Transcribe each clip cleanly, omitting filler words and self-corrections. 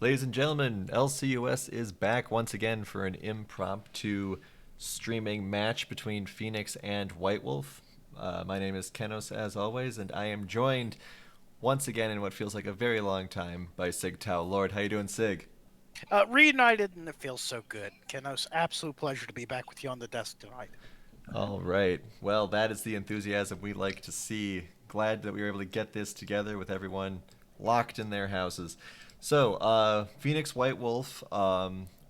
Ladies and gentlemen, LCUS is back once again for an impromptu streaming match between Phoenix and White Wolf. My name is Kenos, as always, and I am joined once again in what feels like a very long time by Sig Tao. Lord, how you doing, Sig? Reunited, and it feels so good. Kenos, absolute pleasure to be back with you on the desk tonight. All right. Well, that is the enthusiasm we like to see. Glad that we were able to get this together with everyone locked in their houses. So, Phoenix White Wolf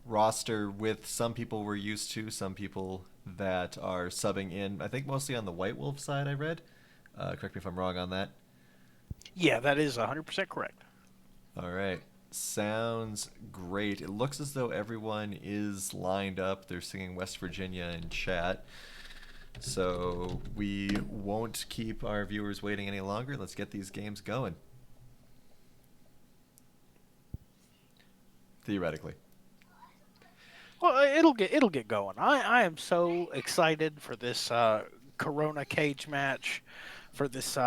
roster with some people we're used to, some people that are subbing in. I think mostly on the White Wolf side. I read. Correct me if I'm wrong on that. Yeah, that is 100% correct. All right. Sounds great. It looks as though everyone is lined up. They're singing West Virginia in chat. So we won't keep our viewers waiting any longer. Let's get these games going. Theoretically. Well, it'll get going. I am so excited for this Corona cage match, for this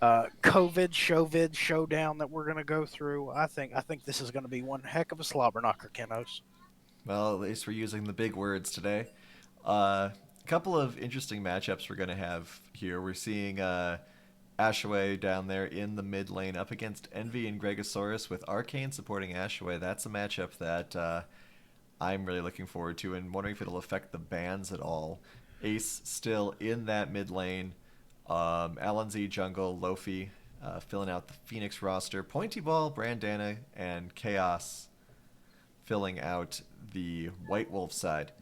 COVID showdown that we're gonna go through. I think this is gonna be one heck of a slobber knocker, Kenos. Well, at least we're using the big words today. A couple of interesting matchups we're going to have here. We're seeing Ashaway down there in the mid lane up against Envy and Gregosaurus with Arcane supporting Ashaway. That's a matchup that I'm really looking forward to and wondering if it'll affect the bans at all. Ace still in that mid lane. LNZ jungle, Lofi filling out the Phoenix roster. Pointy Ball, Brandana, and Chaos filling out the White Wolf side.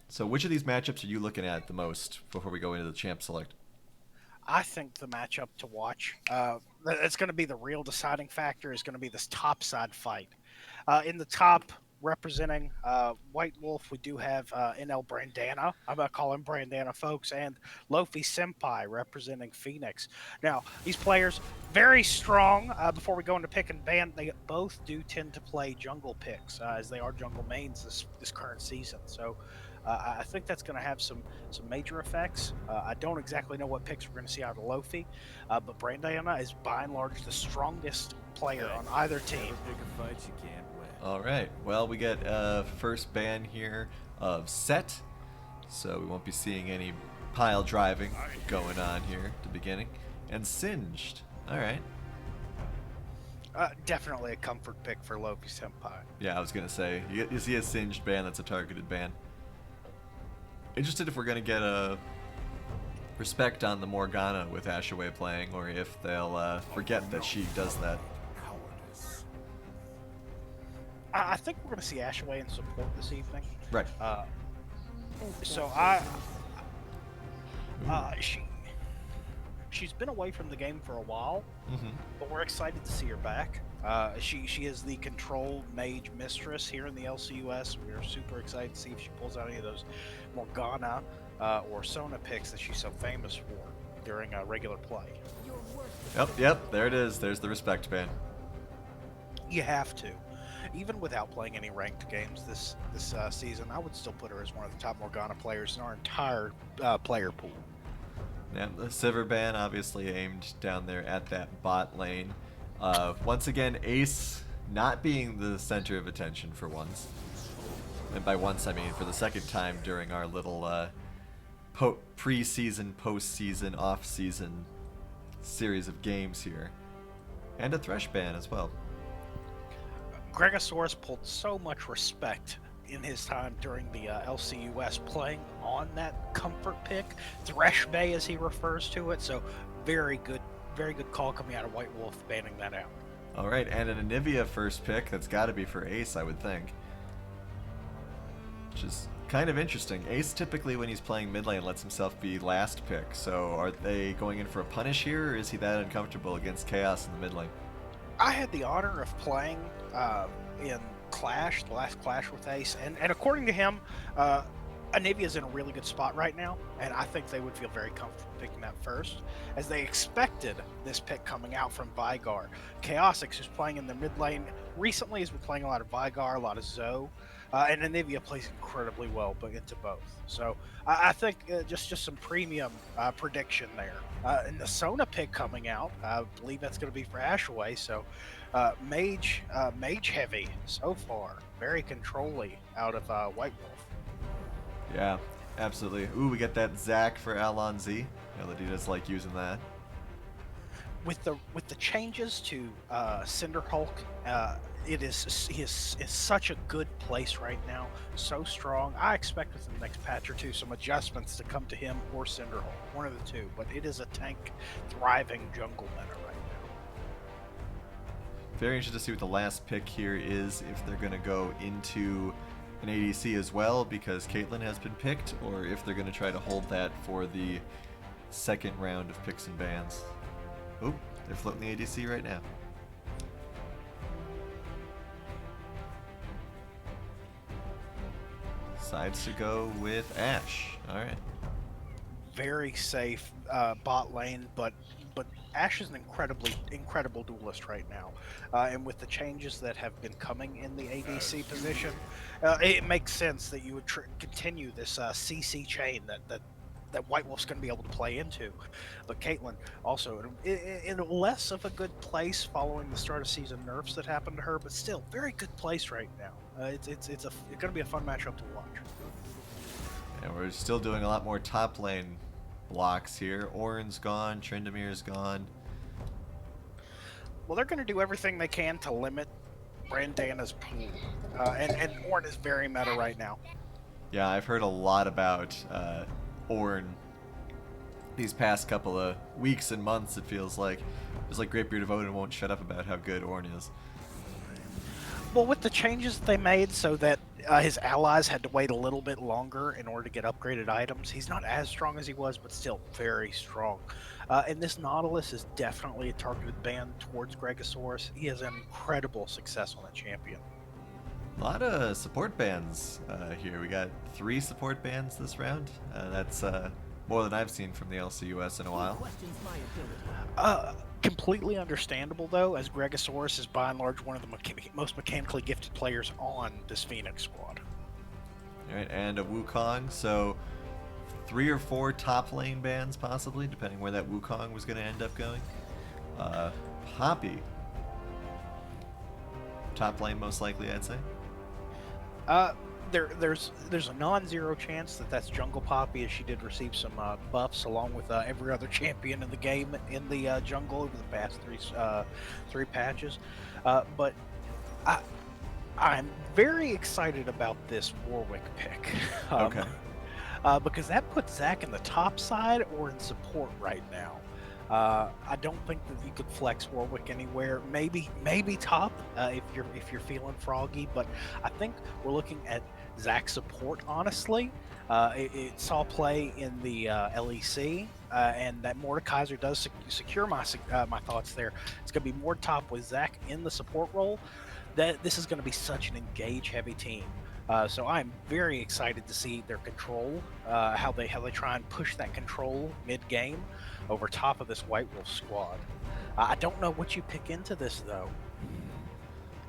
So, which of these matchups are you looking at the most before we go into the champ select? I think the matchup to watch, it's going to be the real deciding factor, is going to be this top side fight. In the top, representing White Wolf, we do have NL Brandana. I'm going to call him Brandana, folks, and Lofi Senpai representing Phoenix. Now, these players, very strong. Before we go into pick and ban, they both do tend to play jungle picks, as they are jungle mains this current season. So I think that's going to have some major effects. I don't exactly know what picks we're going to see out of Lofi, but Brandana is by and large the strongest player on either team. Pick a fight you can't win. All right. Well, we get first ban here of Set, so we won't be seeing any pile driving going on here at the beginning. And Singed. All right. Definitely a comfort pick for Lofi Senpai. Yeah, I was going to say, you see a Singed ban, that's a targeted ban. Interested if we're going to get a respect on the Morgana with Ashaway playing, or if they'll forget that she does that. I think we're going to see Ashaway in support this evening. Right. So she's been away from the game for a while, but we're excited to see her back. She is the control mage mistress here in the LCUS. We are super excited to see if she pulls out any of those Morgana or Sona picks that she's so famous for during regular play. Yep, there it is. There's the respect ban. You have to. Even without playing any ranked games this season, I would still put her as one of the top Morgana players in our entire player pool. Yeah, the Sivir ban obviously aimed down there at that bot lane. Once again, Ace not being the center of attention for once. And by once, I mean for the second time during our little pre-season, post-season, off-season series of games here. And a Thresh ban as well. Gregosaurus pulled so much respect in his time during the LCUS playing on that comfort pick, Thresh Bay as he refers to it. So very good call coming out of White Wolf banning that out. All right, and an Anivia first pick. That's got to be for Ace, I would think. Which is kind of interesting. Ace typically, when he's playing mid lane, lets himself be last pick. So are they going in for a punish here, or is he that uncomfortable against Chaos in the mid lane? I had the honor of playing in Clash, the last Clash with Ace, and according to him, Anivia's in a really good spot right now, and I think they would feel very comfortable picking that first, as they expected this pick coming out from Vigar. Chaosix, who's playing in the mid lane recently, has been playing a lot of Vigar, a lot of Zoe, and Anivia plays incredibly well, but into both. So I think just some premium prediction there. And the Sona pick coming out, I believe that's going to be for Ashaway. So mage heavy so far, very controlly out of White Wolf. Yeah, absolutely. Ooh, we get that Zac for Alon Z. Melody does like using that. With the changes to Cinder Hulk, he is such a good place right now, so strong. I expect within the next patch or two some adjustments to come to him or Cinder Hulk, one of the two. But it is a tank thriving jungle meta right now. Very interested to see what the last pick here is, if they're going to go into an ADC as well because Caitlyn has been picked, or if they're going to try to hold that for the second round of picks and bans. Oop, they're floating the ADC right now. Decides to go with Ashe. All right. Very safe bot lane, but Ashe is an incredible duelist right now, and with the changes that have been coming in the ADC position, it makes sense that you would continue this CC chain that White Wolf's going to be able to play into. But Caitlyn also in less of a good place following the start of season nerfs that happened to her, but still very good place right now. It's going to be a fun matchup to watch. And we're still doing a lot more top lane blocks here. Ornn's gone, Tryndamere gone. Well, they're going to do everything they can to limit Brandana's pool, and Ornn is very meta right now. Yeah, I've heard a lot about Ornn these past couple of weeks and months. It feels like Greatbeard of Odin won't shut up about how good Ornn is. Well, with the changes that they made so that his allies had to wait a little bit longer in order to get upgraded items, he's not as strong as he was, but still very strong. And this Nautilus is definitely a targeted ban towards Gregosaurus. He has an incredible success on that champion. A lot of support bans here. We got 3 support bans this round. That's more than I've seen from the LCUS in a while. Completely understandable, though, as Gregosaurus is by and large one of the most mechanically gifted players on this Phoenix squad. All right, and a Wukong. So 3 or 4 top lane bans, possibly, depending where that Wukong was going to end up going. Poppy. Top lane, most likely, I'd say. There's a non-zero chance that that's Jungle Poppy, as she did receive some buffs along with every other champion in the game in the jungle over the past three patches. But I'm very excited about this Warwick pick. Okay. Because that puts Zac in the top side or in support right now. I don't think that you could flex Warwick anywhere. Maybe top if you're feeling froggy, but I think we're looking at Zac support. Honestly, it saw play in the LEC, and that Mordekaiser does secure my thoughts there. It's going to be more top with Zac in the support role. That this is going to be such an engage-heavy team. So I'm very excited to see their control, how they try and push that control mid-game over top of this White Wolf squad. I don't know what you pick into this though.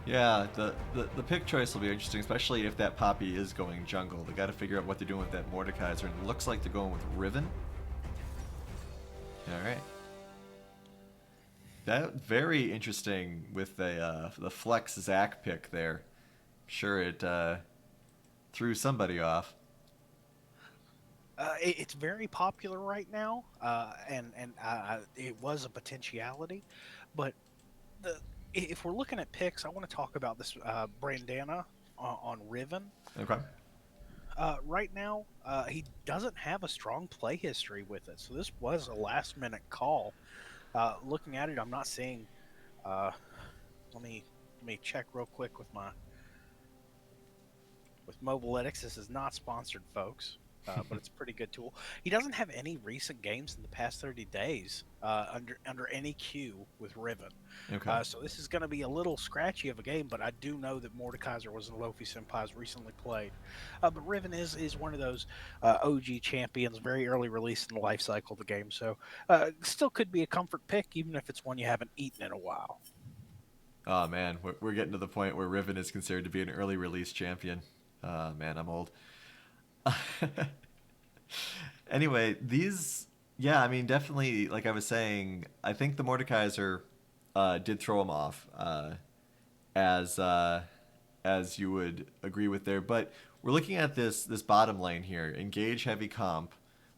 Yeah, the pick choice will be interesting, especially if that Poppy is going jungle. They got to figure out what they're doing with that Mordekaiser, and it looks like they're going with Riven. All right. That very interesting with the flex Zac pick there. Sure, it threw somebody off. It's very popular right now, and it was a potentiality, but if we're looking at picks, I want to talk about this Brandana on Riven. Okay. Right now, he doesn't have a strong play history with it, so this was a last-minute call. Looking at it, I'm not seeing. Let me check real quick with Mobilytics. This is not sponsored, folks. but it's a pretty good tool. He doesn't have any recent games in the past 30 days under any queue with Riven. Okay. So this is going to be a little scratchy of a game, but I do know that Mordekaiser was in Lofi Senpai's recently played. But Riven is one of those OG champions, very early release in the life cycle of the game. So still could be a comfort pick, even if it's one you haven't eaten in a while. Oh man, we're getting to the point where Riven is considered to be an early release champion. Man, I'm old. Anyway, these, yeah, I mean, definitely, like I was saying, I think the Mordekaiser did throw him off, as as you would agree with there. But we're looking at this bottom lane here, engage heavy comp.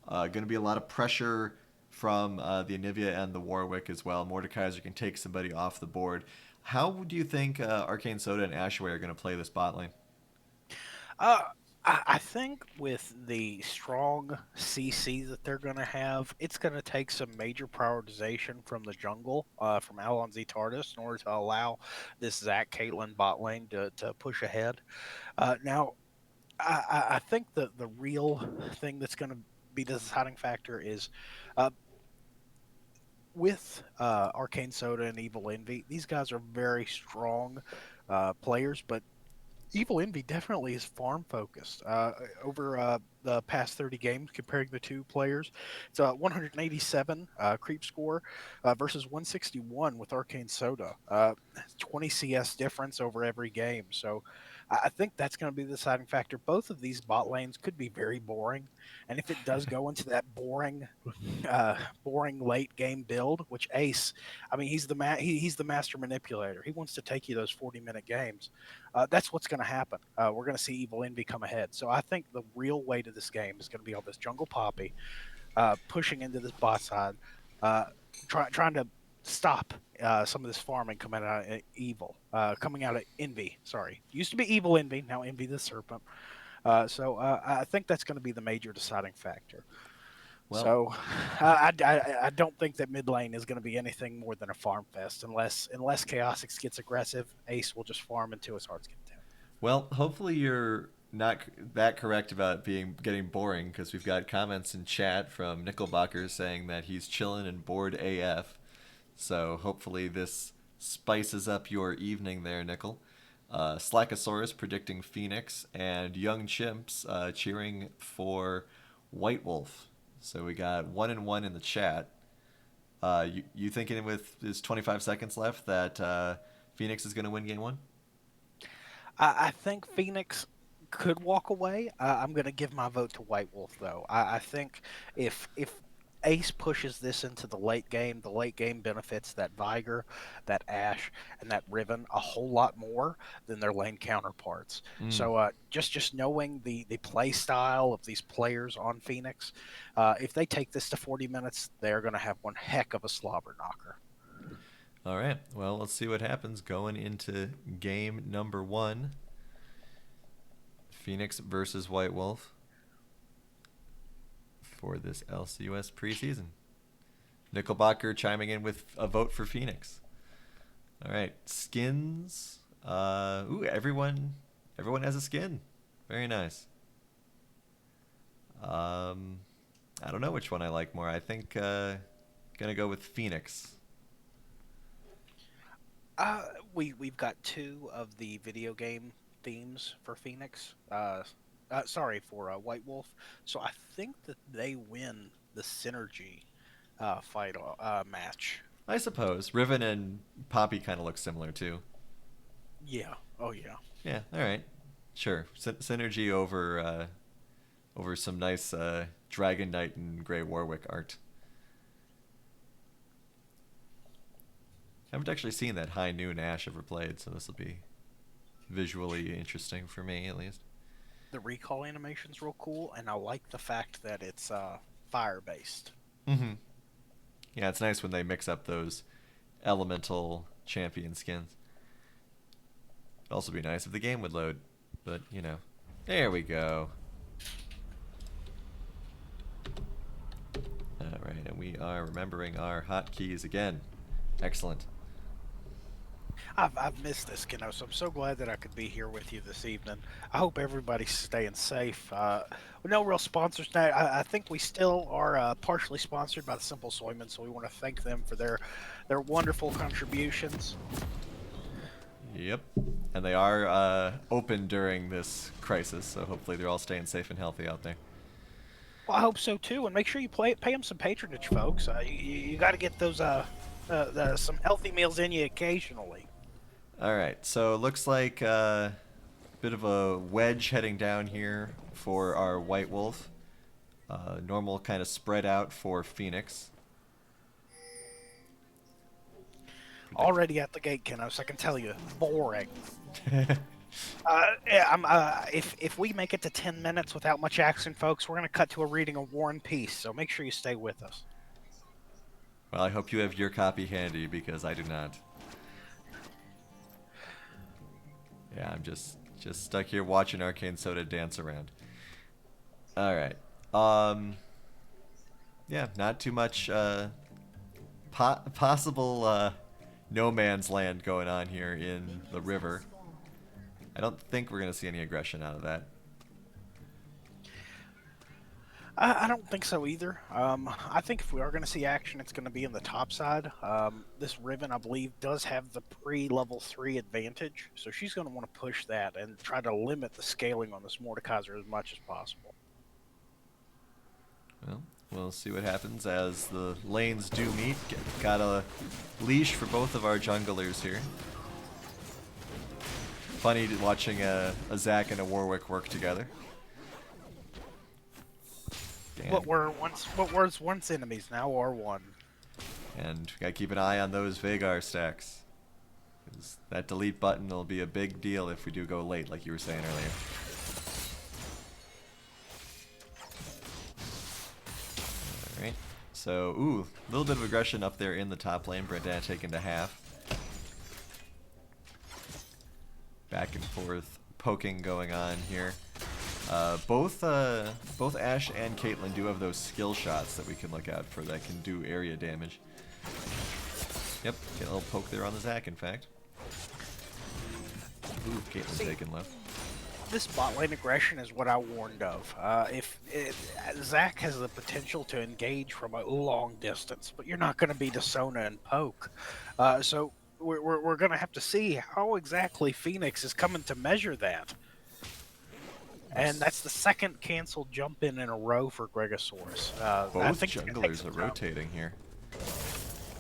Going to be a lot of pressure from the Anivia and the Warwick as well. Mordekaiser can take somebody off the board. How do you think Arcane Soda and Ashway are going to play this bot lane? Uh, I think with the strong CC that they're going to have, it's going to take some major prioritization from the jungle, from Alon Z Tardis, in order to allow this Zach Caitlyn bot lane to push ahead. Now, I think the real thing that's going to be the deciding factor is uh, with Arcane Soda and Evil Envy. These guys are very strong players, but Evil Envy definitely is farm focused. Over the past 30 games, comparing the two players, it's a 187 creep score versus 161 with Arcane Soda. 20 CS difference over every game. So I think that's going to be the deciding factor. Both of these bot lanes could be very boring, and if it does go into that boring late game build, which Ace, I mean, he's the master manipulator. He wants to take you those 40-minute games. That's what's going to happen. We're going to see Evil Envy come ahead. So I think the real way to this game is going to be on this jungle poppy, pushing into this bot side, uh, trying to stop some of this farming coming out of coming out of Envy. Sorry, used to be Evil Envy, now Envy the Serpent. So I think that's going to be the major deciding factor. Well, So I don't think that mid lane is going to be anything more than a farm fest unless Chaosix gets aggressive. Ace will just farm until his heart's content. well, hopefully you're not that correct about being getting boring because we've got comments in chat from Nickelbacker saying that he's chilling and bored AF. So hopefully this spices up your evening there, Nickel. Slackosaurus predicting Phoenix and Young Chimps cheering for White Wolf. So we got 1-1 in the chat. You thinking with his 25 seconds left that Phoenix is going to win game one? I think Phoenix could walk away. I'm going to give my vote to White Wolf, though. I think if Ace pushes this into the late game benefits that Viger, that Ash, and that Riven a whole lot more than their lane counterparts. Mm. So just knowing the play style of these players on Phoenix, if they take this to 40 minutes, they're going to have one heck of a slobber knocker. All right. Well, let's see what happens going into game number one. Phoenix versus White Wolf for this LCUS preseason. Nickelbacker chiming in with a vote for Phoenix. All right, skins. Everyone has a skin. Very nice. I don't know which one I like more. I think gonna go with Phoenix. Uh, we've got two of the video game themes for Phoenix. Sorry for White Wolf. So I think that they win the synergy fight match. I suppose Riven and Poppy kind of look similar too. Yeah. Oh yeah. Yeah. All right. Sure. Synergy over some nice Dragon Knight and Grey Warwick art. I haven't actually seen that High Noon Ash ever played, so this will be visually interesting for me at least. The recall animation's real cool, and I like the fact that it's fire based. Mm-hmm. Yeah, it's nice when they mix up those elemental champion skins. It'd also be nice if the game would load, but you know. There we go. Alright, and we are remembering our hotkeys again. Excellent. I've missed this, Keno, so I'm so glad that I could be here with you this evening. I hope everybody's staying safe. With no real sponsors now. I think we still are partially sponsored by the Simple Soyman, so we want to thank them for their wonderful contributions. Yep. And they are open during this crisis, so hopefully they're all staying safe and healthy out there. Well, I hope so too, and make sure you pay them some patronage, folks. You got to get those some healthy meals in you occasionally. All right, so it looks like a bit of a wedge heading down here for our White Wolf. Normal kind of spread out for Phoenix. Already at the gate, Keno, so I can tell you, boring. Yeah, if we make it to 10 minutes without much action, folks, we're going to cut to a reading of War and Peace, so make sure you stay with us. Well, I hope you have your copy handy because I do not. Yeah, I'm just stuck here watching Arcane Soda dance around. All right. Yeah, not too much possible no man's land going on here in the river. I don't think we're going to see any aggression out of that. I don't think so either. I think if we are going to see action, it's going to be in the top side. This Riven, I believe, does have the pre-level 3 advantage, so she's going to want to push that and try to limit the scaling on this Mordekaiser as much as possible. Well, we'll see what happens as the lanes do meet. Got a leash for both of our junglers here. Funny watching a Zac and a Warwick work together. Damn. What were once enemies now are one. And we gotta keep an eye on those Vagar stacks. 'Cause that delete button will be a big deal if we do go late, like you were saying earlier. Alright. So, ooh, a little bit of aggression up there in the top lane. Brandana taken to half. Back and forth poking going on here. Both Ashe and Caitlyn do have those skill shots that we can look out for that can do area damage. Yep, get a little poke there on the Zac, in fact. Ooh, Caitlyn taken left. This bot lane aggression is what I warned of. Zac has the potential to engage from a long distance, but you're not going to be Desona and poke. So we're going to have to see how exactly Phoenix is coming to measure that. And that's the second canceled jump in a row for Gregosaurus. Both junglers are rotating here.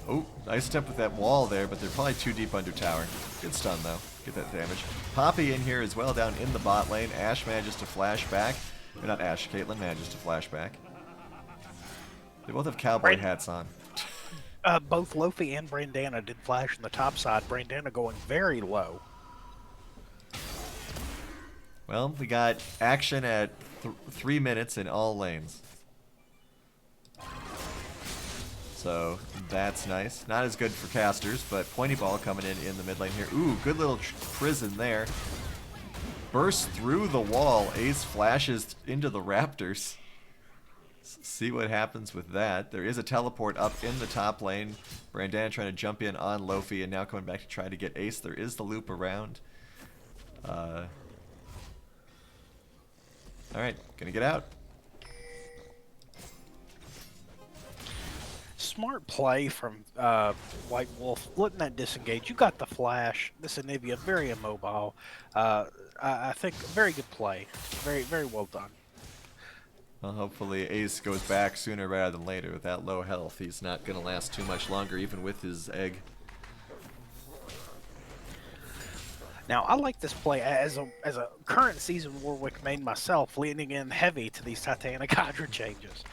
Oh, nice step with that wall there, but they're probably too deep under tower. Good stun though. Get that damage. Poppy in here as well down in the bot lane. Ashe manages to flash back. Or not Ashe, Caitlyn manages to flash back. They both have cowboy hats on. Both Lofi and Brandana did flash on the top side. Brandana going very low. Well, we got action at 3 minutes in all lanes. So that's nice. Not as good for casters, but pointy ball coming in the mid lane here. Ooh, good little prison there. Bursts through the wall. Ace flashes into the Raptors. See what happens with that. There is a teleport up in the top lane. Brandana trying to jump in on Lofi and now coming back to try to get Ace. There is the loop around. Alright, gonna get out. Smart play from White Wolf, letting that disengage. You got the flash. This Anivia, very immobile. I think very good play. Very, very well done. Well, hopefully Ace goes back sooner rather than later. With that low health, he's not gonna last too much longer, even with his egg. Now, I like this play as a current season Warwick main myself, leaning in heavy to these Titanic Hydra changes.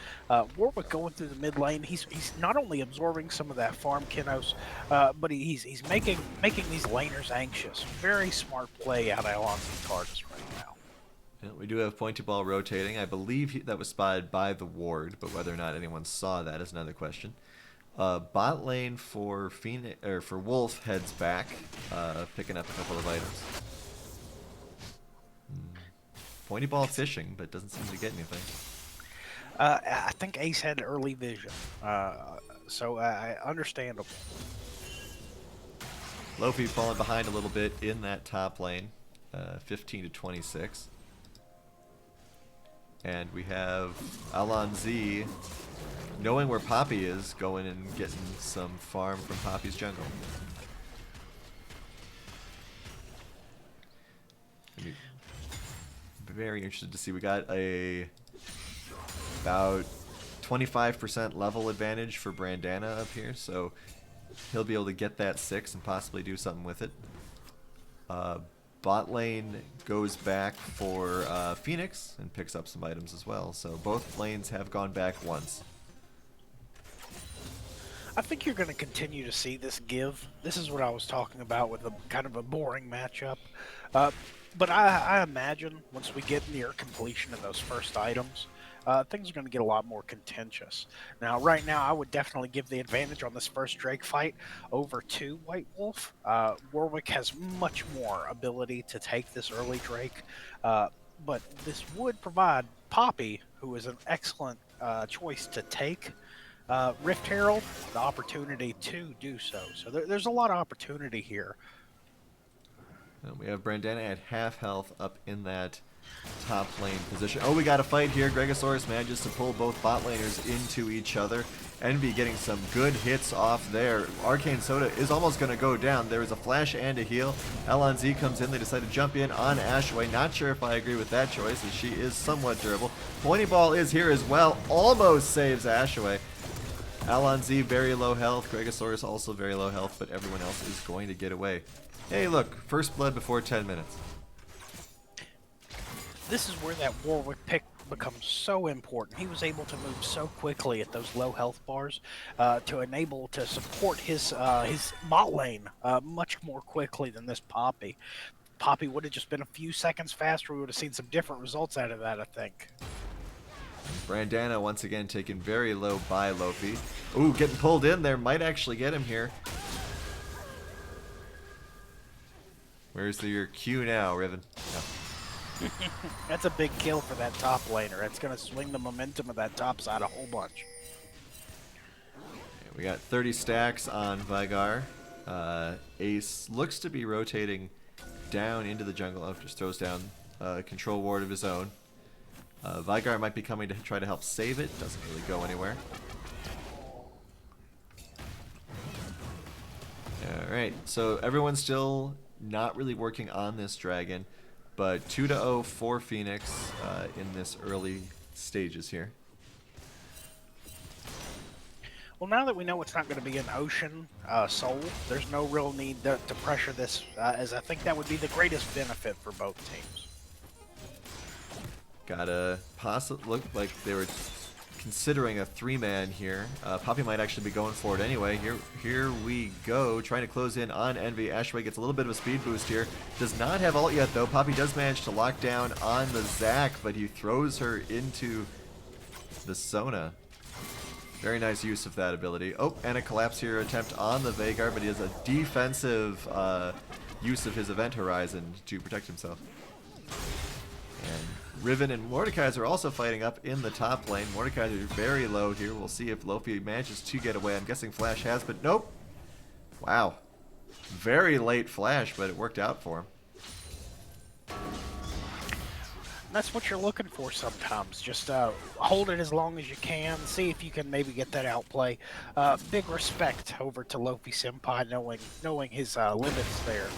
Warwick going through the mid lane, he's not only absorbing some of that farm Kinos, but he's making these laners anxious. Very smart play out of Alonso Tardis right now. Yeah, we do have pointy ball rotating. I believe that was spotted by the ward, but whether or not anyone saw that is another question. Bot lane for for Wolf heads back, picking up a couple of items. Pointy ball fishing, but doesn't seem to get anything. I think Ace had early vision, so understandable. Lofi falling behind a little bit in that top lane, 15 to 26. And we have Alonz knowing where Poppy is, going and getting some farm from Poppy's jungle. Very interested to see. We got about 25% level advantage for Brandana up here, so he'll be able to get that 6 and possibly do something with it. Bot lane goes back for Phoenix and picks up some items as well, so both lanes have gone back once. I think you're going to continue to see this give. This is what I was talking about with a kind of a boring matchup. But I imagine once we get near completion of those first items, things are going to get a lot more contentious. Now, right now, I would definitely give the advantage on this first Drake fight over to White Wolf. Warwick has much more ability to take this early Drake, but this would provide Poppy, who is an excellent choice to take, Rift Herald, the opportunity to do so. So there's a lot of opportunity here. And we have Brandana at half health up in that top lane position. Oh, we got a fight here. Gregosaurus manages to pull both bot laners into each other. Envy getting some good hits off there. Arcane Soda is almost going to go down. There is a flash and a heal. Alonz comes in. They decide to jump in on Ashway. Not sure if I agree with that choice, as she is somewhat durable. Pointy Ball is here as well. Almost saves Ashway. Alonz very low health. Gregosaurus also very low health, but everyone else is going to get away. Hey, look. First blood before 10 minutes. This is where that Warwick pick becomes so important. He was able to move so quickly at those low health bars to enable to support his bot lane much more quickly than this Poppy. Poppy would have just been a few seconds faster. We would have seen some different results out of that, I think. Brandana once again taken very low by Lofi. Ooh, getting pulled in there. Might actually get him here. Where's your Q now, Riven? No. That's a big kill for that top laner. It's going to swing the momentum of that top side a whole bunch. We got 30 stacks on Vigar. Ace looks to be rotating down into the jungle. Oh, just throws down a control ward of his own. Vigar might be coming to try to help save it. Doesn't really go anywhere. Alright, so everyone's still not really working on this dragon, but 2-0 for Phoenix in this early stages here. Well, now that we know it's not going to be an Ocean Soul, there's no real need to pressure this, as I think that would be the greatest benefit for both teams. Gotta look like they were considering a 3-man here. Poppy might actually be going for it anyway. Here we go, trying to close in on Envy. Ashway gets a little bit of a speed boost here. Does not have ult yet though. Poppy does manage to lock down on the Zac, but he throws her into the Sona. Very nice use of that ability. Oh, and a collapse here attempt on the Veigar, but he has a defensive use of his event horizon to protect himself. And Riven and Mordekaiser are also fighting up in the top lane. Mordekaiser is very low here. We'll see if Lofi manages to get away. I'm guessing Flash has, but nope. Wow. Very late Flash, but it worked out for him. That's what you're looking for sometimes. Just hold it as long as you can. See if you can maybe get that outplay. Big respect over to Lofi Senpai, knowing his limits there.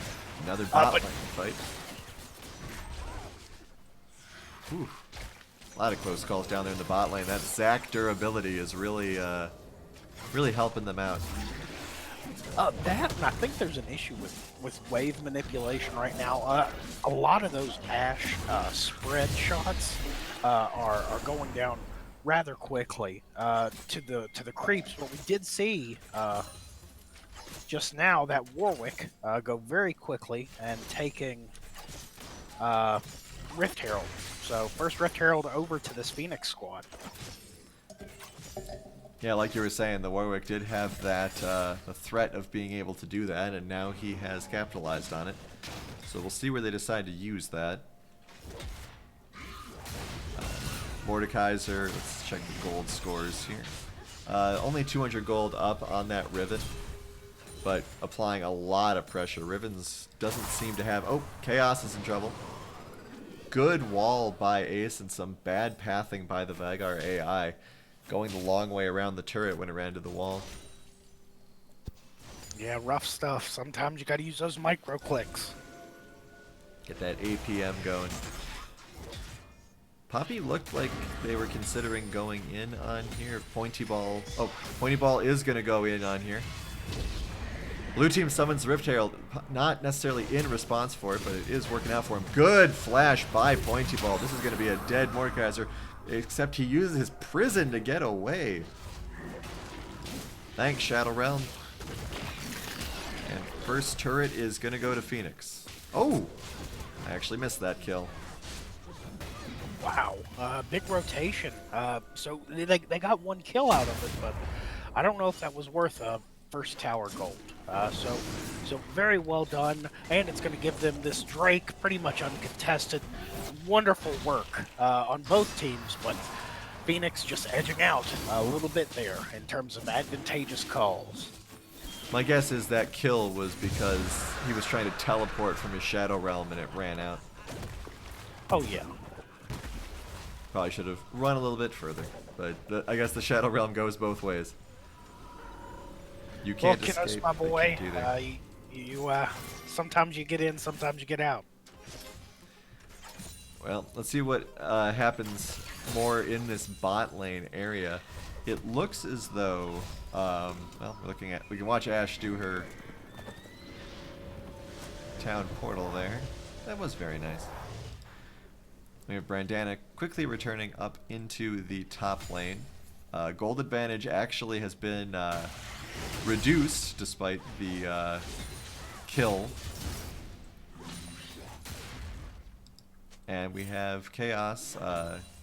Another bot lane fight. Whew. A lot of close calls down there in the bot lane. That Zac durability is really, really helping them out. That, and I think there's an issue with wave manipulation right now. A lot of those Ashe spread shots are going down rather quickly to the creeps. But we did see just now that Warwick go very quickly and taking Rift Herald. So first Rift Herald over to this Phoenix squad. Yeah, like you were saying, the Warwick did have that the threat of being able to do that, and now he has capitalized on it. So we'll see where they decide to use that. Mordekaiser, let's check the gold scores here. Only 200 gold up on that Riven. but applying a lot of pressure. Rivens doesn't seem to have... Oh, Chaos is in trouble. Good wall by Ace and some bad pathing by the Vagar AI. Going the long way around the turret when it ran to the wall. Yeah, rough stuff. Sometimes you gotta use those micro clicks. Get that APM going. Poppy looked like they were considering going in on here. Pointy Ball... Oh, Pointy Ball is going to go in on here. Blue team summons Rift Herald. Not necessarily in response for it, but it is working out for him. Good flash by Pointy Ball. This is going to be a dead Mordekaiser, except he uses his prison to get away. Thanks, Shadow Realm. And first turret is going to go to Phoenix. Oh! I actually missed that kill. Wow, big rotation. So they got one kill out of it, but I don't know if that was worth first tower gold. So very well done, and it's going to give them this Drake pretty much uncontested. Wonderful work on both teams, but Phoenix just edging out a little bit there in terms of advantageous calls. My guess is that kill was because he was trying to teleport from his Shadow Realm and it ran out. Oh yeah. Probably should have run a little bit further, but I guess the Shadow Realm goes both ways. You can't escape. My boy, you sometimes you get in, sometimes you get out. Well, let's see what happens more in this bot lane area. It looks as though, well, we can watch Ashe do her town portal there. That was very nice. We have Brandana quickly returning up into the top lane. Gold advantage actually has been reduced despite the kill. And we have Chaos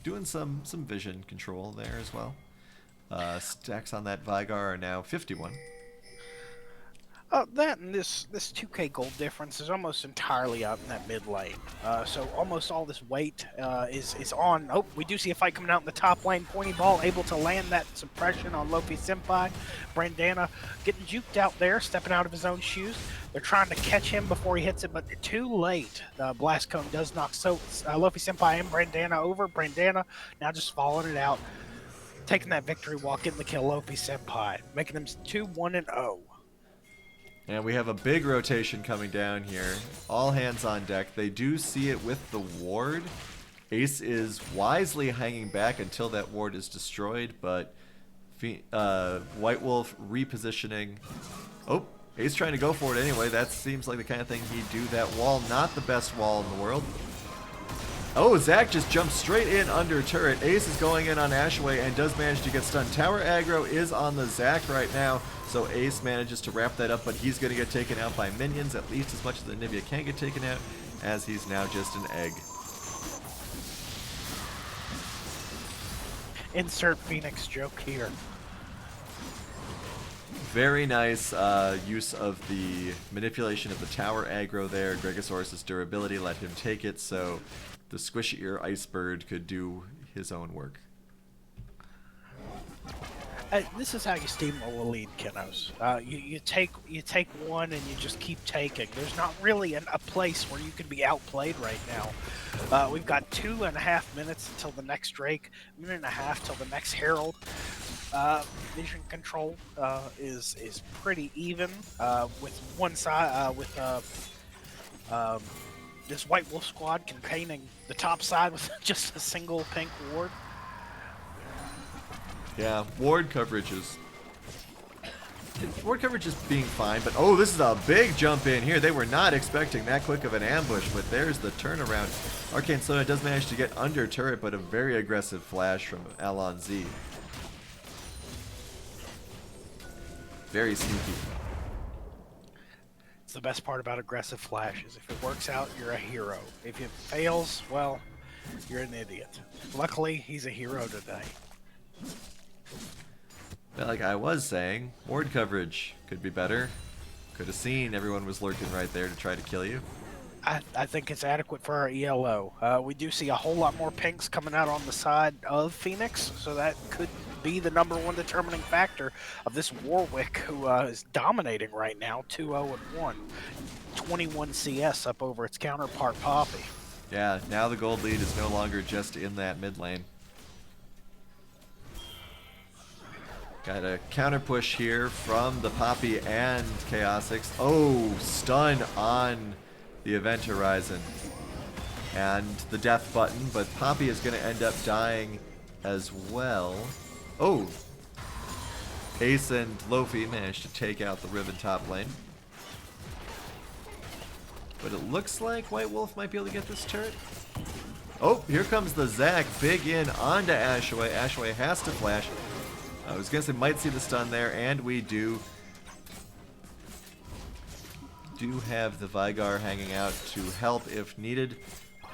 doing some vision control there as well. Stacks on that Vigar are now 51. That and this 2k gold difference is almost entirely out in that mid lane. So almost all this weight is on. Oh, we do see a fight coming out in the top lane. Pointy Ball able to land that suppression on Lofi Senpai. Brandana getting juked out there, stepping out of his own shoes. They're trying to catch him before he hits it, but too late. Blast Cone does knock Lofi Senpai and Brandana over. Brandana now just following it out, taking that victory walk, getting the kill Lofi Senpai, making them 2-1-0. And we have a big rotation coming down here. All hands on deck. They do see it with the ward. Ace is wisely hanging back until that ward is destroyed, but White Wolf repositioning. Oh, Ace trying to go for it anyway. That seems like the kind of thing he'd do. That wall, not the best wall in the world. Oh, Zac just jumped straight in under turret. Ace is going in on Ashaway and does manage to get stunned. Tower aggro is on the Zac right now, so Ace manages to wrap that up, but he's going to get taken out by minions, at least as much as the Anivia can get taken out, as he's now just an egg. Insert Phoenix joke here. Very nice use of the manipulation of the tower aggro there. Gregosaurus' durability let him take it, so the squishy ear ice bird could do his own work. This is how you steamroll a lead, Kennos. You take one and you just keep taking. There's not really a place where you can be outplayed right now. We've got 2.5 minutes until the next Drake, 1.5 minutes till the next Herald. Vision control is pretty even with one side this White Wolf squad containing the top side with just a single pink ward. Yeah, ward coverage is being fine, but oh, this is a big jump in here. They were not expecting that quick of an ambush, but there's the turnaround. Arcane Soda does manage to get under turret, but a very aggressive flash from Alon Z. Very sneaky. It's the best part about aggressive flashes. If it works out, you're a hero. If it fails, well, you're an idiot. Luckily, he's a hero today. But like I was saying, ward coverage could be better. Could have seen everyone was lurking right there to try to kill you. I think it's adequate for our ELO. We do see a whole lot more pinks coming out on the side of Phoenix, so that could be the #1 determining factor of this Warwick, who is dominating right now, 2-0-1, 21 CS up over its counterpart Poppy. Yeah, now the gold lead is no longer just in that mid lane. Got a counter push here from the Poppy and Chaotix. Oh, stun on the Event Horizon and the death button, but Poppy is going to end up dying as well. Oh, Ace and Lofi managed to take out the Riven top lane. But it looks like White Wolf might be able to get this turret. Oh, here comes the Zac, big in onto Ashaway. Ashaway has to flash. I was going to say might see the stun there, and we do have the Vigar hanging out to help if needed.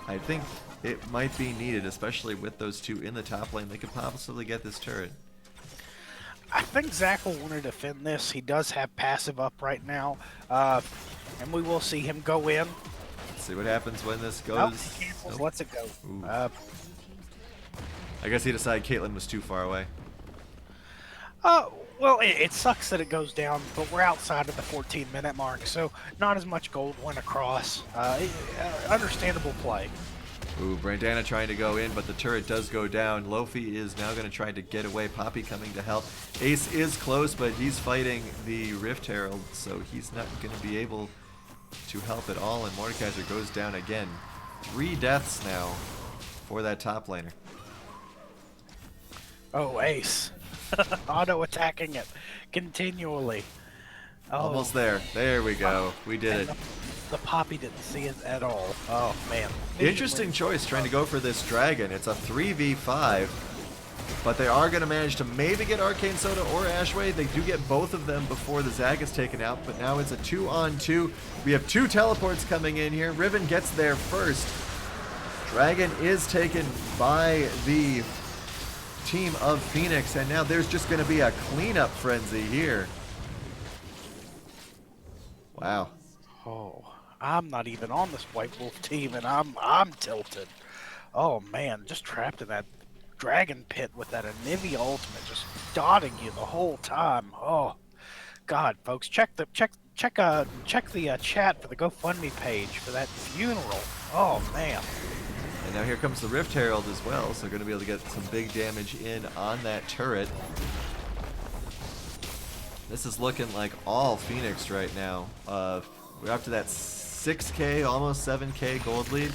I think it might be needed, especially with those two in the top lane. They could possibly get this turret. I think Zac will want to defend this. He does have passive up right now, and we will see him go in. Let's see what happens when this goes. Nope, he cancels, Nope. lets it go. I guess he decided Caitlyn was too far away. Well, it sucks that it goes down, but we're outside of the 14-minute mark, so not as much gold went across. Understandable play. Ooh, Brandana trying to go in, but the turret does go down. Lofi is now going to try to get away. Poppy coming to help. Ace is close, but he's fighting the Rift Herald, so he's not going to be able to help at all, and Mordekaiser goes down again. 3 deaths now for that top laner. Oh, Ace. Auto-attacking it continually. Oh. Almost there. There we go. We did it. The Poppy didn't see it at all. Oh, man. Interesting choice trying to go for this dragon. It's a 3v5, but they are going to manage to maybe get Arcane Soda or Ashway. They do get both of them before the Zac is taken out, but now it's a 2-on-2. We have 2 teleports coming in here. Riven gets there first. Dragon is taken by the team of Phoenix, and now there's just going to be a cleanup frenzy here. Wow. Oh, I'm not even on this White Wolf team, and I'm tilted. Oh man, just trapped in that dragon pit with that Anivia ultimate, just dotting you the whole time. Oh, God, folks, check the chat for the GoFundMe page for that funeral. Oh man. And now here comes the Rift Herald as well, so going to be able to get some big damage in on that turret. This is looking like all Phoenix right now. We're up to that 6K, almost 7K gold lead.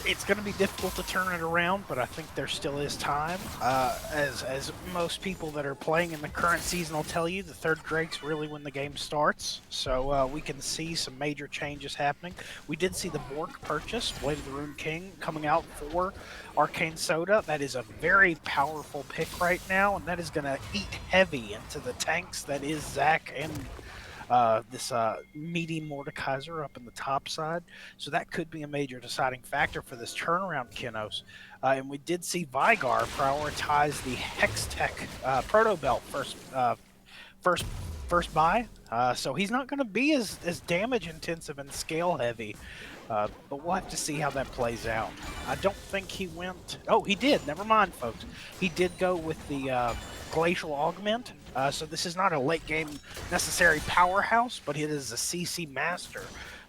It's going to be difficult to turn it around, but I think there still is time. As most people that are playing in the current season will tell you, the 3rd Drake's really when the game starts. So we can see some major changes happening. We did see the Bork purchase, Blade of the Rune King, coming out for Arcane Soda. That is a very powerful pick right now, and that is going to eat heavy into the tanks that is Zac and this meaty Mordekaiser up in the top side. So that could be a major deciding factor for this turnaround, Kinos. And we did see Vigar prioritize the Hextech Proto Belt first buy. So he's not going to be as damage intensive and scale heavy. But we'll have to see how that plays out. I don't think he went... Oh, he did. Never mind, folks. He did go with the Glacial Augment. So this is not a late game necessary powerhouse, but it is a CC Master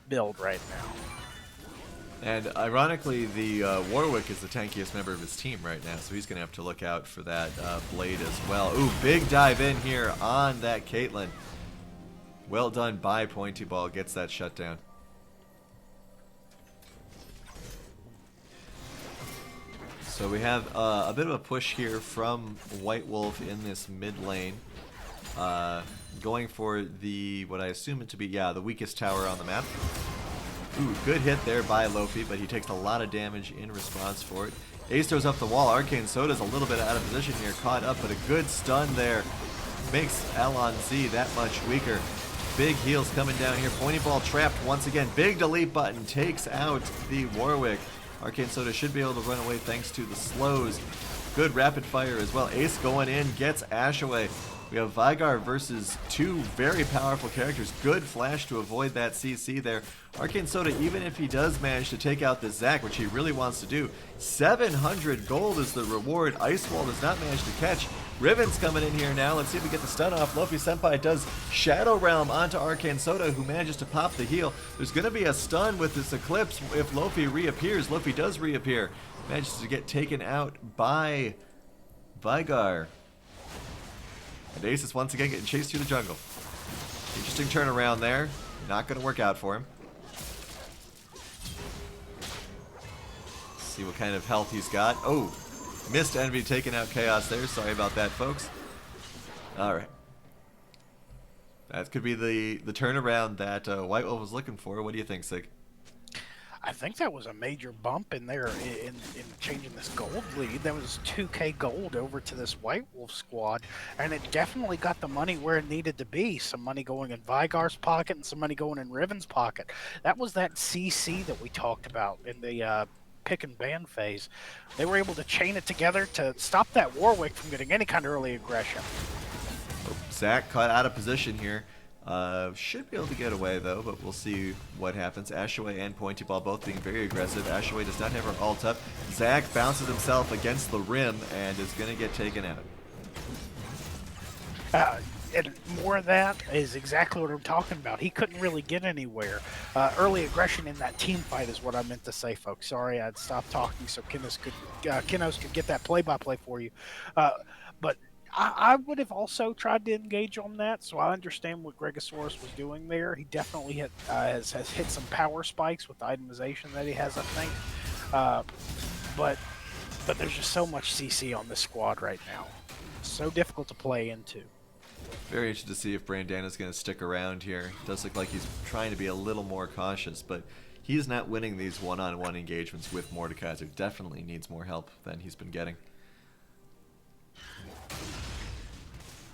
build right now. And ironically, the Warwick is the tankiest member of his team right now, so he's going to have to look out for that Blade as well. Ooh, big dive in here on that Caitlyn. Well done by Pointy Ball. Gets that shut down. So we have a bit of a push here from White Wolf in this mid lane. Going for what I assume it to be, the weakest tower on the map. Ooh, good hit there by Lofi, but he takes a lot of damage in response for it. Ace throws up the wall. Arcane Soda's a little bit out of position here, caught up, but a good stun there makes LonZ that much weaker. Big heals coming down here. Pointy Ball trapped once again. Big delete button takes out the Warwick. Arcane Soda should be able to run away thanks to the slows. Good rapid fire as well. Ace going in, gets Ashaway. We have Vigar versus two very powerful characters. Good flash to avoid that CC there. Arcane Soda, even if he does manage to take out this Zac, which he really wants to do, 700 gold is the reward. Ice Wall does not manage to catch. Riven's coming in here now. Let's see if we get the stun off. Lofi Senpai does Shadow Realm onto Arcane Soda, who manages to pop the heal. There's going to be a stun with this Eclipse if Lofi reappears. Lofi does reappear. Manages to get taken out by Vigar. And Ace is once again getting chased through the jungle. Interesting turnaround there. Not going to work out for him. Let's see what kind of health he's got. Oh, missed Envy taking out Chaos there. Sorry about that, folks. Alright. That could be the turnaround that White Wolf was looking for. What do you think, Sig? I think that was a major bump in there in changing this gold lead. That was 2k gold over to this White Wolf squad, and it definitely got the money where it needed to be. Some money going in Vigar's pocket and some money going in Riven's pocket. That was that CC that we talked about in the pick and ban phase. They were able to chain it together to stop that Warwick from getting any kind of early aggression. Oh, Zac caught out of position here. Should be able to get away though, but we'll see what happens. Ashaway and Pointy Ball both being very aggressive. Ashaway does not have her ult up. Zac bounces himself against the rim and is going to get taken out. And more of that is exactly what I'm talking about. He couldn't really get anywhere. Early aggression in that team fight is what I meant to say, folks. Sorry, I'd stopped talking so Kinos could get that play-by-play for you. But I would have also tried to engage on that, so I understand what Gregosaurus was doing there. He definitely has hit some power spikes with the itemization that he has, I think. But there's just so much CC on this squad right now. So difficult to play into. Very interested to see if Brandana's going to stick around here. Does look like he's trying to be a little more cautious, but he's not winning these one-on-one engagements with Mordekaiser. Definitely needs more help than he's been getting.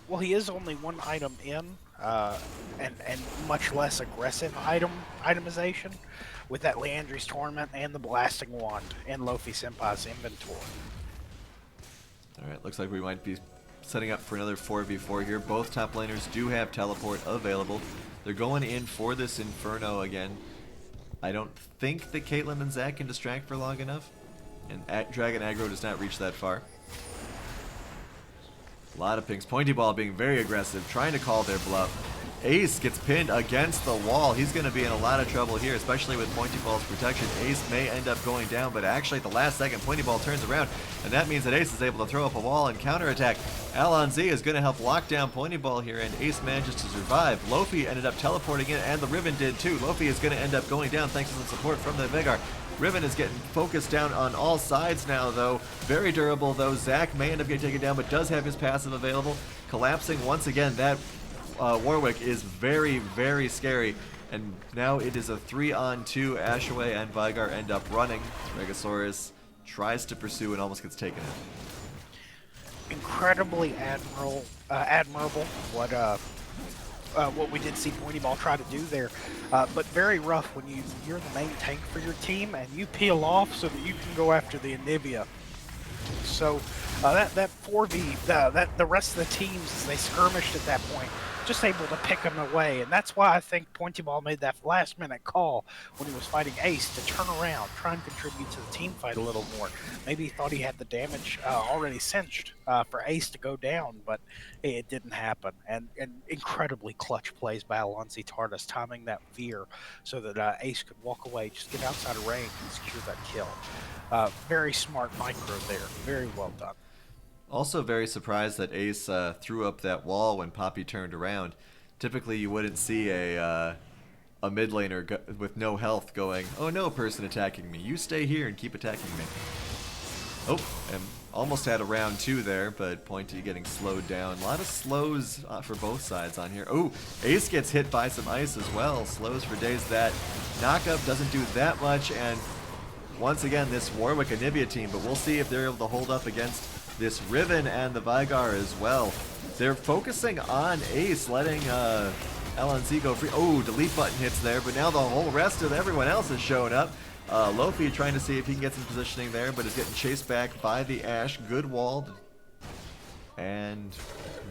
Well, he is only one item in, and much less aggressive itemization with that Leandri's Torment and the Blasting Wand in Lofi Senpai's inventory. Alright, looks like we might be setting up for another 4v4 here. Both top laners do have teleport available. They're going in for this Inferno again. I don't think that Caitlyn and Zac can distract for long enough, and Dragon Aggro does not reach that far. A lot of pings. Pointy Ball being very aggressive, trying to call their bluff. Ace gets pinned against the wall. He's going to be in a lot of trouble here, especially with Pointy Ball's protection. Ace may end up going down, but actually at the last second, Pointy Ball turns around, and that means that Ace is able to throw up a wall and counterattack. Alon-Z is going to help lock down Pointy Ball here, and Ace manages to survive. Lofi ended up teleporting in, and the Riven did too. Lofi is going to end up going down thanks to some support from the Vigar. Riven is getting focused down on all sides now, though. Very durable, though. Zac may end up getting taken down, but does have his passive available. Collapsing once again. That Warwick is very, very scary. And now it is a 3-on-2. Ashaway and Vigar end up running. Regosaurus tries to pursue and almost gets taken out. Incredibly admirable what we did see Pointy Ball try to do there, but very rough when you're the main tank for your team and you peel off so that you can go after the Anivia. So that 4v, the rest of the teams, they skirmished at that point, just able to pick them away, and that's why I think Pointy Ball made that last-minute call when he was fighting Ace to turn around, try and contribute to the team fight a little more. Maybe he thought he had the damage already cinched for Ace to go down, but it didn't happen. And incredibly clutch plays by Alonzi Tardis, timing that veer so that Ace could walk away, just get outside of range and secure that kill. Very smart micro there. Very well done. Also very surprised that Ace threw up that wall when Poppy turned around. Typically you wouldn't see a mid laner with no health going, "Oh no, person attacking me, you stay here and keep attacking me." Oh, and almost had a round 2 there, but Pointy getting slowed down. A lot of slows for both sides on here. Oh, Ace gets hit by some ice as well. Slows for days. That knockup doesn't do that much, and once again this Warwick Anivia team, but we'll see if they're able to hold up against this Riven and the Vigar as well. They're focusing on Ace, letting LNZ go free. Oh, delete button hits there, but now the whole rest of everyone else is showing up. Lofi trying to see if he can get some positioning there, but is getting chased back by the Ashe. Good wall. And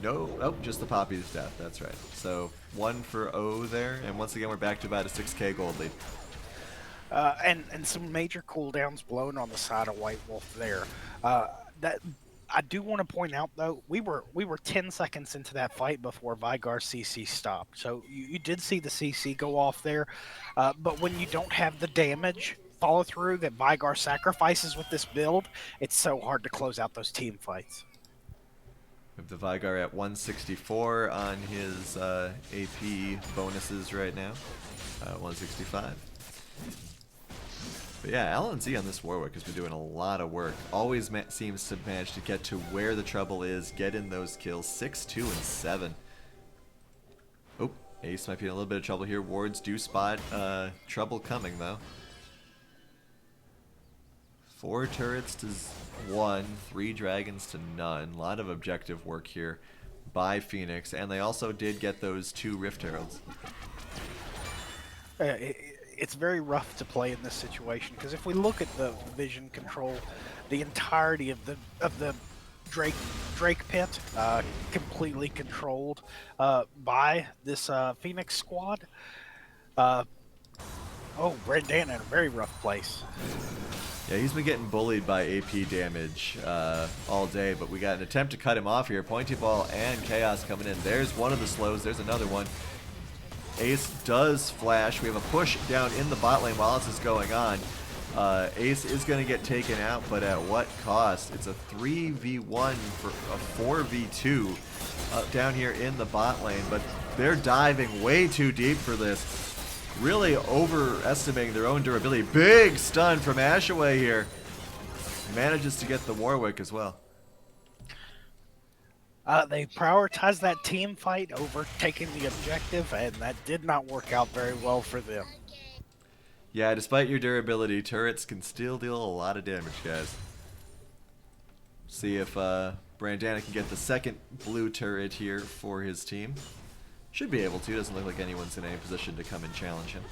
No, oh, just the Poppy's death. That's right. So 1 for O there, and once again we're back to about a 6K gold lead. And some major cooldowns blown on the side of White Wolf there. That I do want to point out though, we were 10 seconds into that fight before Vygar's CC stopped. So you did see the CC go off there, but when you don't have the damage follow through that Vygar sacrifices with this build, it's so hard to close out those team fights. We have the Vygar at 164 on his AP bonuses right now. 165. But yeah, LNZ on this Warwick has been doing a lot of work. Always seems to manage to get to where the trouble is, get in those kills. 6, 2, and 7. Oh, Ace might be in a little bit of trouble here. Wards do spot trouble coming, though. 4 turrets to 1, 3 dragons to none. A lot of objective work here by Phoenix, and they also did get those 2 Rift Heralds. It's very rough to play in this situation because if we look at the vision control, the entirety of the Drake pit completely controlled by this Phoenix squad. Oh, Brandana in a very rough place. Yeah, he's been getting bullied by AP damage all day, but we got an attempt to cut him off here. Pointy Ball and Chaos coming in. There's one of the slows. There's another one. Ace does flash. We have a push down in the bot lane while this is going on. Ace is going to get taken out, but at what cost? It's a 3v1 for a 4v2 down here in the bot lane, but they're diving way too deep for this. Really overestimating their own durability. Big stun from Ashaway here. Manages to get the Warwick as well. They prioritized that team fight over taking the objective, and that did not work out very well for them. Yeah, despite your durability, turrets can still deal a lot of damage, guys. See if Brandana can get the second blue turret here for his team. Should be able to. Doesn't look like anyone's in any position to come and challenge him.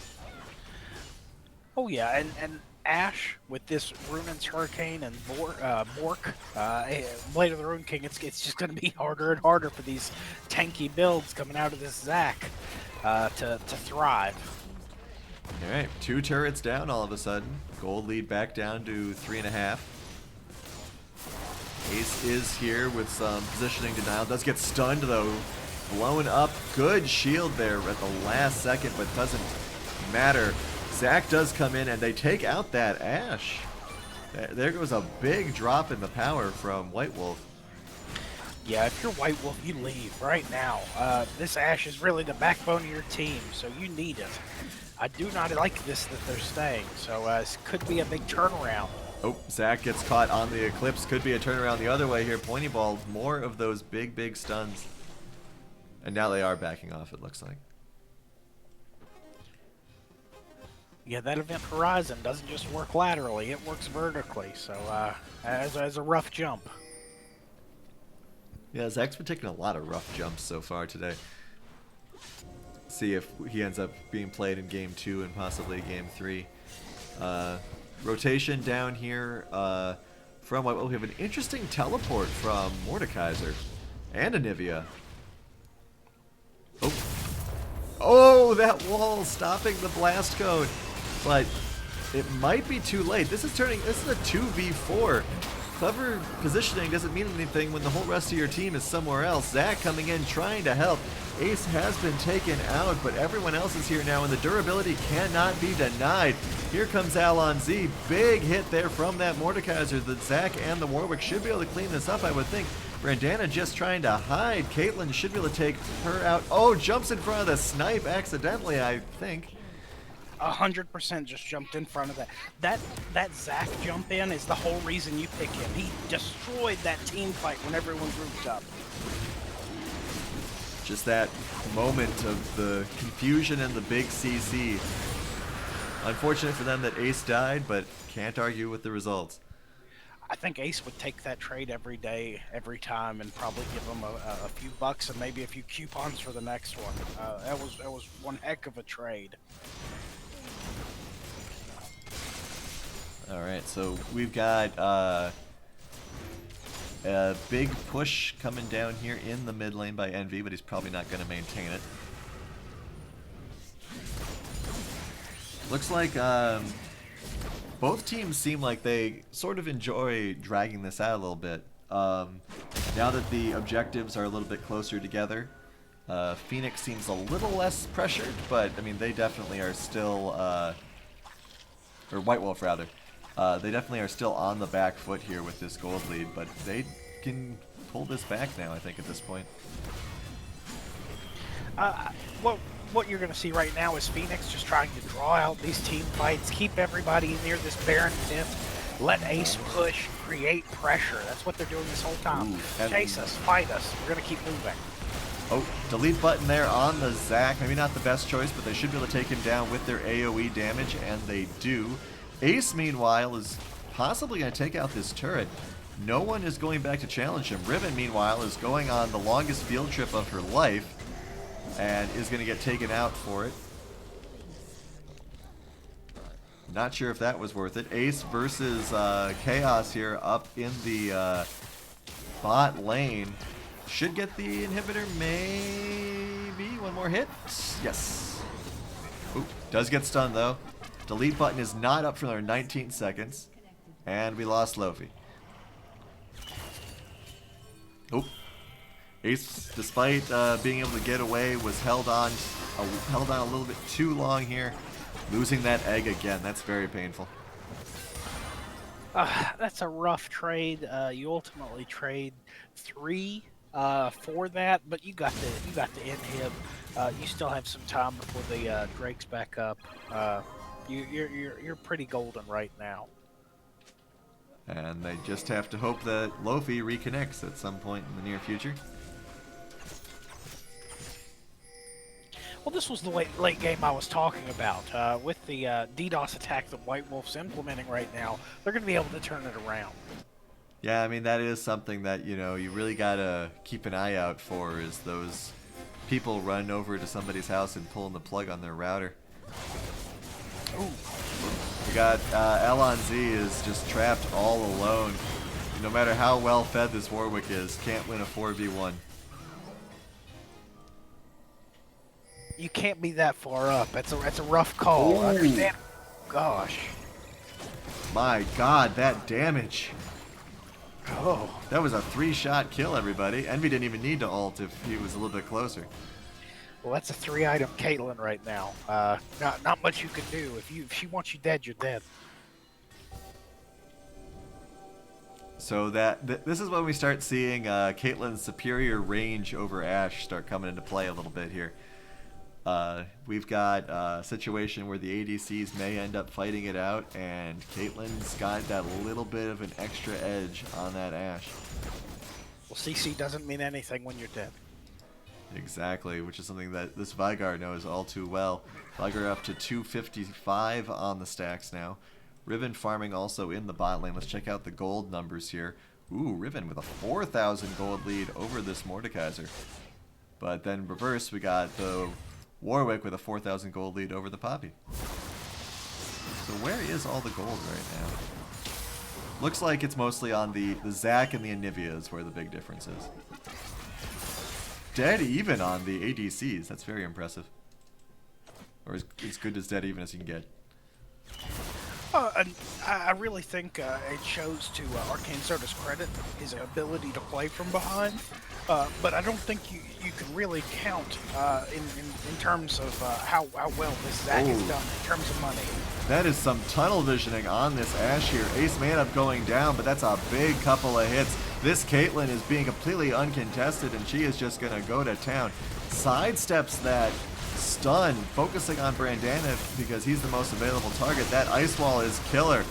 Oh yeah, and Ash with this Runin's Hurricane and Mork, Blade of the Rune King, it's just going to be harder and harder for these tanky builds coming out of this Zac to thrive. All right, 2 turrets down all of a sudden. Gold lead back down to 3.5. Ace is here with some positioning denial. Does get stunned though. Blown up. Good shield there at the last second, but doesn't matter. Zac does come in and they take out that Ashe. There goes a big drop in the power from White Wolf. Yeah, if you're White Wolf, you leave right now. This Ashe is really the backbone of your team, so you need it. I do not like this that they're staying, so this could be a big turnaround. Oh, Zac gets caught on the Eclipse. Could be a turnaround the other way here. Pointy Ball, more of those big stuns. And now they are backing off, it looks like. Yeah, that Event Horizon doesn't just work laterally, it works vertically, so as a rough jump. Yeah, Zac's been taking a lot of rough jumps so far today. See if he ends up being played in Game 2 and possibly Game 3. Rotation down here from White Wolf. We have an interesting teleport from Mordekaiser and Anivia. Oh. Oh, that wall stopping the blast code. But it might be too late. This is a 2v4. Clever positioning doesn't mean anything when the whole rest of your team is somewhere else. Zac coming in, trying to help. Ace has been taken out, but everyone else is here now, and the durability cannot be denied. Here comes Alon Z. Big hit there from that Mordekaiser. The Zac and the Warwick should be able to clean this up, I would think. Brandana just trying to hide. Caitlyn should be able to take her out. Oh, jumps in front of the snipe accidentally, I think. 100% just jumped in front of that. That Zac jump in is the whole reason you pick him. He destroyed that team fight when everyone grouped up. Just that moment of the confusion and the big CC. Unfortunate for them that Ace died, but can't argue with the results. I think Ace would take that trade every day, every time, and probably give him a few bucks and maybe a few coupons for the next one. That was one heck of a trade. All right, so we've got A big push coming down here in the mid lane by Envy, but he's probably not going to maintain it. Looks like both teams seem like they sort of enjoy dragging this out a little bit. Now that the objectives are a little bit closer together, Phoenix seems a little less pressured, but I mean they definitely are still, or White Wolf rather, they definitely are still on the back foot here with this gold lead, but they can pull this back now, I think, at this point. What you're going to see right now is Phoenix just trying to draw out these team fights, keep everybody near this Baron pit, let Ace push, create pressure. That's what they're doing this whole time. Ooh, Chase us, fight us. We're going to keep moving. Oh, delete button there on the Zac. Maybe not the best choice, but they should be able to take him down with their AoE damage, and they do. Ace, meanwhile, is possibly going to take out this turret. No one is going back to challenge him. Riven, meanwhile, is going on the longest field trip of her life and is going to get taken out for it. Not sure if that was worth it. Ace versus Chaos here up in the bot lane. Should get the inhibitor, maybe. One more hit. Yes. Oop, does get stunned, though. Delete button is not up for another 19 seconds. And we lost Lofi. Oop. Ace, despite being able to get away, was held on a little bit too long here. Losing that egg again, that's very painful. That's a rough trade. You ultimately trade 3 for that, but you got the inhib. You still have some time before the Drake's back up. You're pretty golden right now. And they just have to hope that Lofi reconnects at some point in the near future. Well, this was the late game I was talking about. With the DDoS attack that White Wolf's implementing right now, they're going to be able to turn it around. Yeah, I mean, that is something that, you know, you really got to keep an eye out for, is those people running over to somebody's house and pulling the plug on their router. Ooh. We got Alonz is just trapped all alone. No matter how well fed this Warwick is, can't win a 4v1. You can't be that far up. That's a rough call. I understand. Gosh. My God, that damage. Oh. That was a 3-shot kill, everybody. Envy didn't even need to ult if he was a little bit closer. Well, that's a 3-item Caitlyn right now. Not much you can do. If she wants you dead, you're dead. So this is when we start seeing Caitlyn's superior range over Ashe start coming into play a little bit here. We've got a situation where the ADCs may end up fighting it out, and Caitlyn's got that little bit of an extra edge on that Ashe. Well, CC doesn't mean anything when you're dead. Exactly, which is something that this Veigar knows all too well. Veigar up to 255 on the stacks now. Riven farming also in the bot lane. Let's check out the gold numbers here. Ooh, Riven with a 4,000 gold lead over this Mordekaiser. But then reverse, we got the Warwick with a 4,000 gold lead over the Poppy. So where is all the gold right now? Looks like it's mostly on the Zac and the Anivia is where the big difference is. Dead even on the ADCs. That's very impressive. Or as good as dead even as you can get. And I really think it shows to Arcane Soda's credit his ability to play from behind. But I don't think you can really count in terms of how well this Zac has done in terms of money. That is some tunnel visioning on this Ashe here. Ace Man up going down, but that's a big couple of hits. This Caitlyn is being completely uncontested, and she is just going to go to town. Sidesteps that stun, focusing on Brandana because he's the most available target. That ice wall is killer.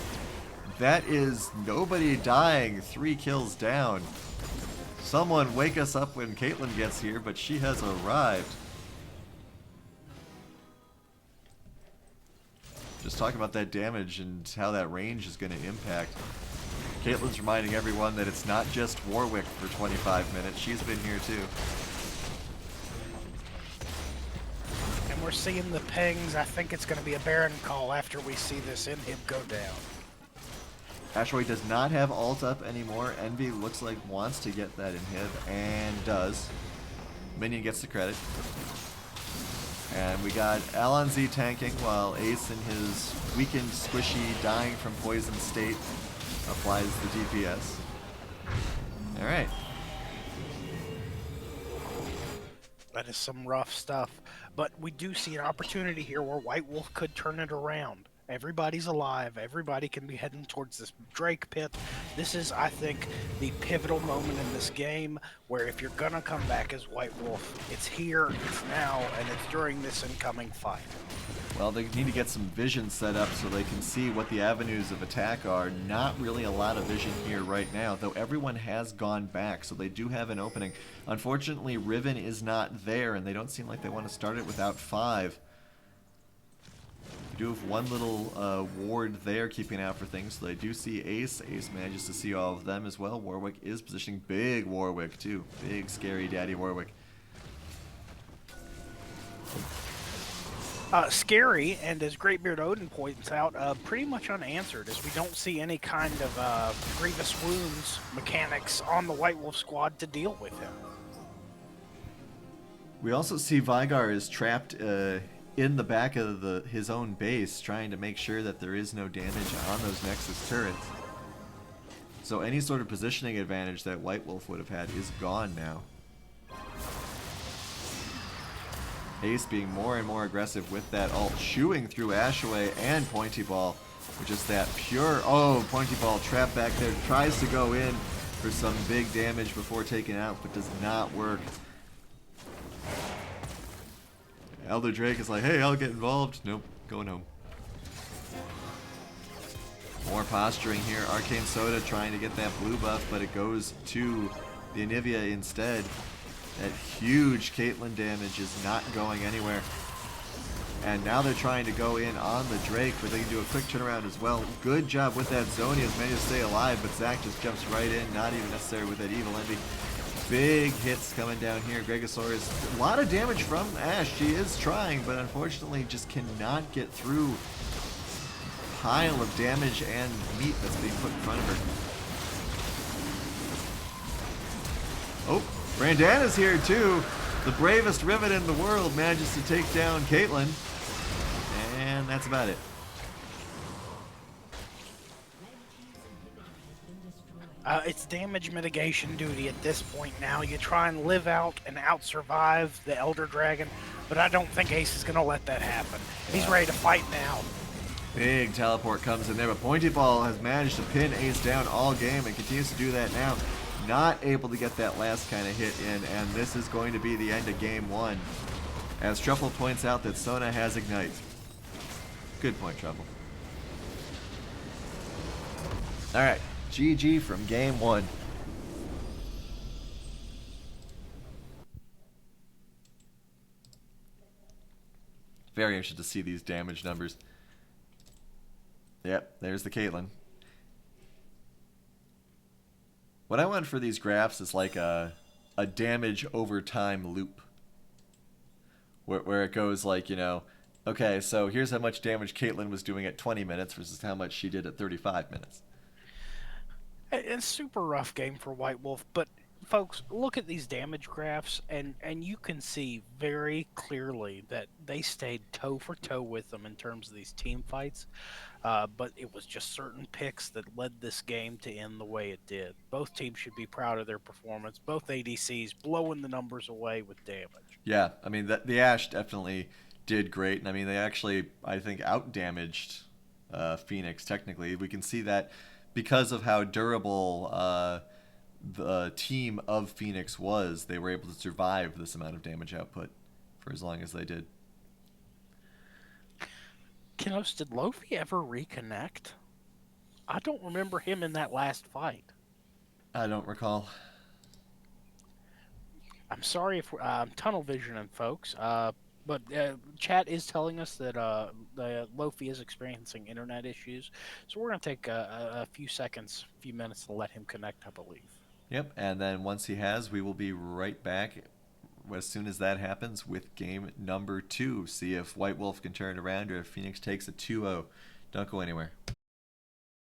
That is nobody dying, 3 kills down. Someone wake us up when Caitlyn gets here, but she has arrived. Just talking about that damage and how that range is going to impact. Caitlyn's reminding everyone that it's not just Warwick for 25 minutes. She's been here too. And we're seeing the pings. I think it's going to be a Baron call after we see this inhib go down. Ashway does not have ult up anymore. Envy looks like wants to get that inhib and does. Minion gets the credit. And we got Alonz tanking while Ace in his weakened, squishy, dying from poison state applies the DPS. Alright. That is some rough stuff. But we do see an opportunity here where White Wolf could turn it around. Everybody's alive. Everybody can be heading towards this Drake pit. This is, I think, the pivotal moment in this game where if you're going to come back as White Wolf, it's here, it's now, and it's during this incoming fight. Well, they need to get some vision set up so they can see what the avenues of attack are. Not really a lot of vision here right now, though everyone has gone back, so they do have an opening. Unfortunately, Riven is not there, and they don't seem like they want to start it without 5. We do have one little ward there keeping out for things, so they do see Ace. Ace manages to see all of them as well. Warwick is positioning. Big Warwick, too. Big, scary Daddy Warwick. Scary, and as Greatbeard Odin points out, pretty much unanswered, as we don't see any kind of grievous wounds mechanics on the White Wolf squad to deal with him. We also see Vygar is trapped in the back of his own base, trying to make sure that there is no damage on those Nexus turrets. So any sort of positioning advantage that White Wolf would have had is gone now. Ace being more and more aggressive with that ult, shooing through Ashaway and Pointy Ball, which is that pure, oh, Pointy Ball trapped back there, tries to go in for some big damage before taking out, but does not work. Elder Drake is like, hey, I'll get involved. Nope, going home. More posturing here. Arcane Soda trying to get that blue buff, but it goes to the Anivia instead. That huge Caitlyn damage is not going anywhere. And now they're trying to go in on the Drake, but they can do a quick turnaround as well. Good job with that Zhonya. Has managed to stay alive, but Zac just jumps right in. Not even necessary with that Evil Envy. Big hits coming down here. Gregosaurus, a lot of damage from Ashe. She is trying, but unfortunately just cannot get through the pile of damage and meat that's being put in front of her. Oh, Brandana's here too. The bravest Riven in the world manages to take down Caitlyn. And that's about it. It's damage mitigation duty at this point now. You try and live out and out-survive the Elder Dragon, but I don't think Ace is going to let that happen. He's ready to fight now. Big teleport comes in there, but Pointy Ball has managed to pin Ace down all game and continues to do that now. Not able to get that last kind of hit in, and this is going to be the end of game 1. As Truffle points out that Sona has Ignite. Good point, Truffle. Alright, GG from game 1. Very interested to see these damage numbers. Yep, there's the Caitlyn. What I want for these graphs is like a damage over time loop. Where it goes like, you know, okay, so here's how much damage Caitlyn was doing at 20 minutes versus how much she did at 35 minutes. It's a super rough game for White Wolf, but folks, look at these damage graphs, and you can see very clearly that they stayed toe for toe with them in terms of these team fights. But it was just certain picks that led this game to end the way it did. Both teams should be proud of their performance. Both ADCs blowing the numbers away with damage. Yeah, I mean, the Ashe definitely did great. And I mean, they actually, I think, out-damaged Phoenix, technically. We can see that because of how durable the team of Phoenix was, they were able to survive this amount of damage output for as long as they did. Kinos, did Lofi ever reconnect? I don't remember him in that last fight. I don't recall. I'm sorry if I'm tunnel visioning, folks. But chat is telling us that the Lofi is experiencing internet issues, so we're going to take a few seconds, a few minutes to let him connect, I believe. Yep, and then once he has, we will be right back as soon as that happens with game number 2. See if White Wolf can turn it around or if Phoenix takes a 2-0. Don't go anywhere.